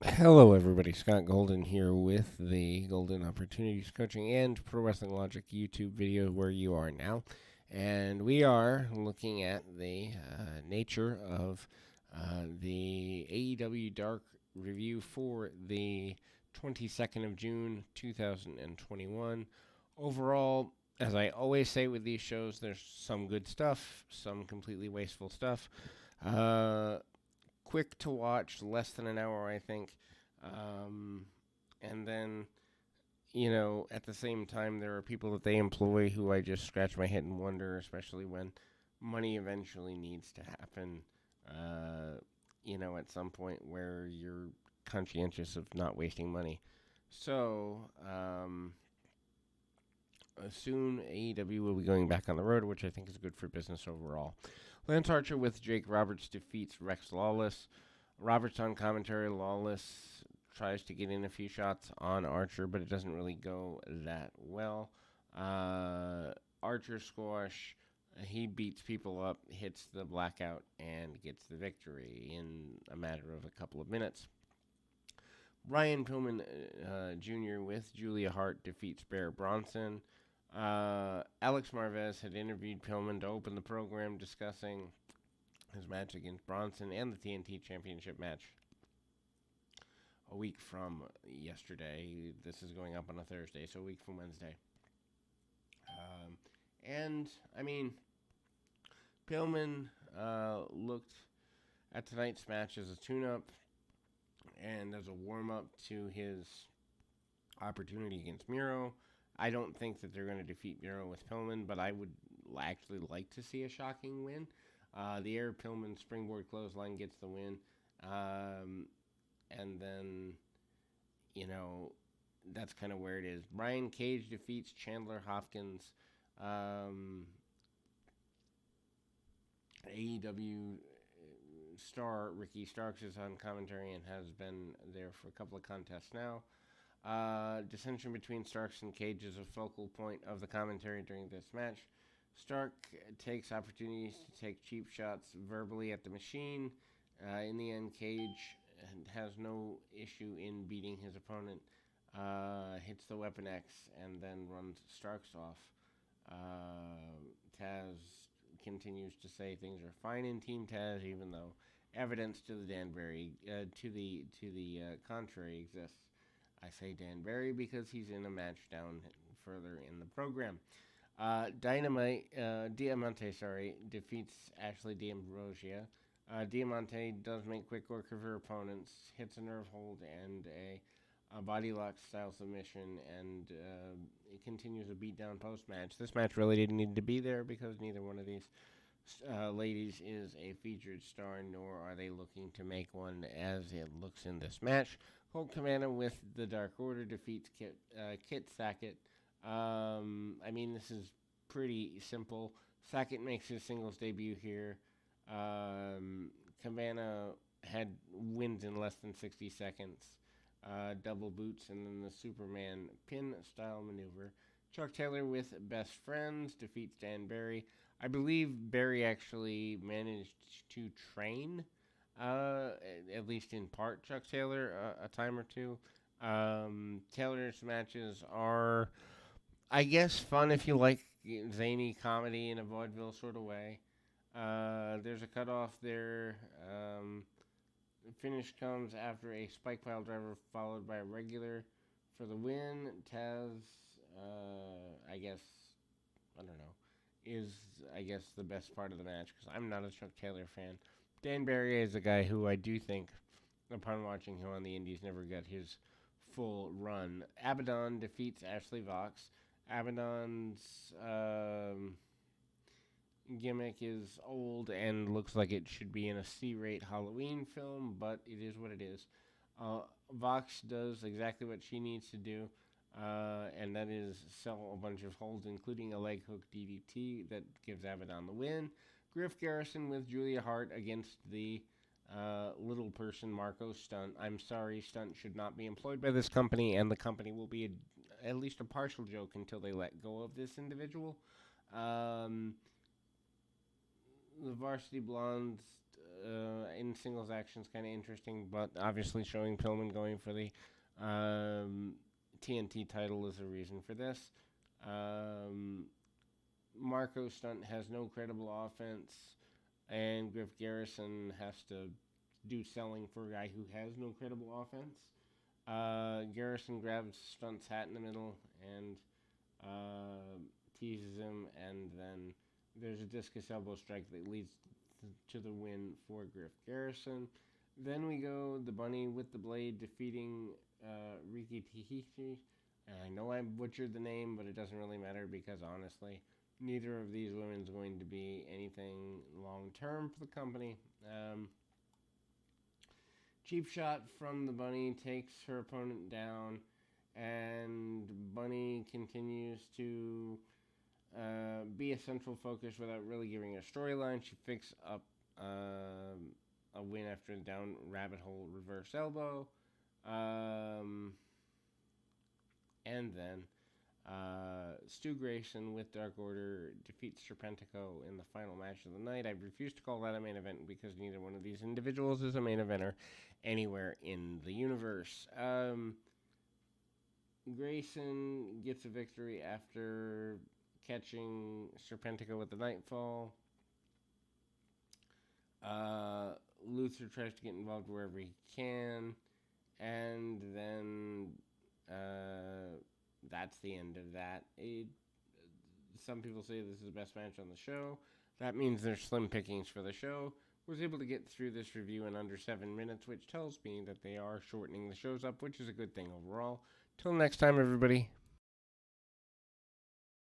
Hello, everybody. Scott Golden here with the Golden Opportunities Coaching and Pro Wrestling Logic YouTube video where you are now. And we are looking at the nature of the AEW Dark review for the 22nd of June, 2021. Overall, as I always say with these shows, there's some good stuff, some completely wasteful stuff. Uh, Quick to watch, less than an hour, I think. Um, and then, at the same time, there are people that they employ who I just scratch my head and wonder, especially when money eventually needs to happen, at some point where you're conscientious of not wasting money. So, soon AEW will be going back on the road, which I think is good for business overall. Lance Archer with Jake Roberts defeats Rex Lawless. Roberts on commentary. Lawless tries to get in a few shots on Archer, but it doesn't really go that well. Archer squash. He beats people up, hits the blackout, and gets the victory in a matter of a couple of minutes. Ryan Pillman Jr. with Julia Hart defeats Bear Bronson. Alex Marvez had interviewed Pillman to open the program, discussing his match against Bronson and the TNT Championship match a week from yesterday. This is going up on a Thursday, so a week from Wednesday. And, I mean, Pillman looked at tonight's match as a tune-up and as a warm-up to his opportunity against Miro. I don't think that they're going to defeat Miro with Pillman, but I would actually like to see a shocking win. The Air Pillman springboard clothesline gets the win. And then, that's kind of where it is. Brian Cage defeats Chandler Hopkins. AEW star Ricky Starks is on commentary and has been there for a couple of contests now. Dissension between Starks and Cage is a focal point of the commentary during this match. Stark takes opportunities to take cheap shots verbally at the machine. In the end, Cage has no issue in beating his opponent, hits the Weapon X, and then runs Starks off. Taz continues to say things are fine in Team Taz, even though evidence to the contrary exists. I say Danbury because he's in a match down further in the program. Diamante, defeats Ashley D'Ambrosia. Diamante does make quick work of her opponents, hits a nerve hold and a body lock style submission, and it continues a beatdown post match. This match really didn't need to be there because neither one of these ladies is a featured star, nor are they looking to make one as it looks in this match. Colt Cabana with the Dark Order defeats Kit Sackett. This is pretty simple. Sackett makes his singles debut here. Cabana wins in less than 60 seconds. Double boots and then the Superman pin style maneuver. Chuck Taylor with Best Friends defeats Dan Barry. I believe Barry actually managed to train, at least in part, Chuck Taylor a time or two. Taylor's matches are, I guess, fun if you like zany comedy in a vaudeville sort of way. There's a cutoff there. The finish comes after a spike pile driver followed by a regular for the win. Taz, I don't know, is, the best part of the match because I'm not a Chuck Taylor fan. Dan Barry is a guy who I do think, upon watching him on the Indies, never got his full run. Abaddon defeats Ashley Vox. Abaddon's gimmick is old and looks like it should be in a C-rate Halloween film, but it is what it is. Vox does exactly what she needs to do, and that is sell a bunch of holds, including a leg hook DDT that gives Abaddon the win. Griff Garrison with Julia Hart against the little person Marco Stunt. I'm sorry, Stunt should not be employed by this company, and the company will be at least a partial joke until they let go of this individual. The Varsity Blondes in singles action is kind of interesting, but obviously showing Pillman going for the TNT title is a reason for this. Marco Stunt has no credible offense, and Griff Garrison has to do selling for a guy who has no credible offense. Garrison grabs Stunt's hat in the middle and teases him, and then there's a discus elbow strike that leads to the win for Griff Garrison. Then we go the Bunny with the Blade defeating Riki Tihishi. And I know I butchered the name, but it doesn't really matter because honestly, neither of these women is going to be anything long term for the company. Cheap shot from the Bunny takes her opponent down, and Bunny continues to be a central focus without really giving a storyline. She picks up a win after a down rabbit hole reverse elbow. And then Stu Grayson with Dark Order defeats Serpentico in the final match of the night. I refuse to call that a main event because neither one of these individuals is a main eventer anywhere in the universe. Grayson gets a victory after catching Serpentico with the Nightfall. Luther tries to get involved wherever he can, and then that's the end of that. Some people say this is the best match on the show. That means there's slim pickings for the show. Was able to get through this review in under 7 minutes, which tells me that they are shortening the shows up, which is a good thing overall. Till next time, everybody.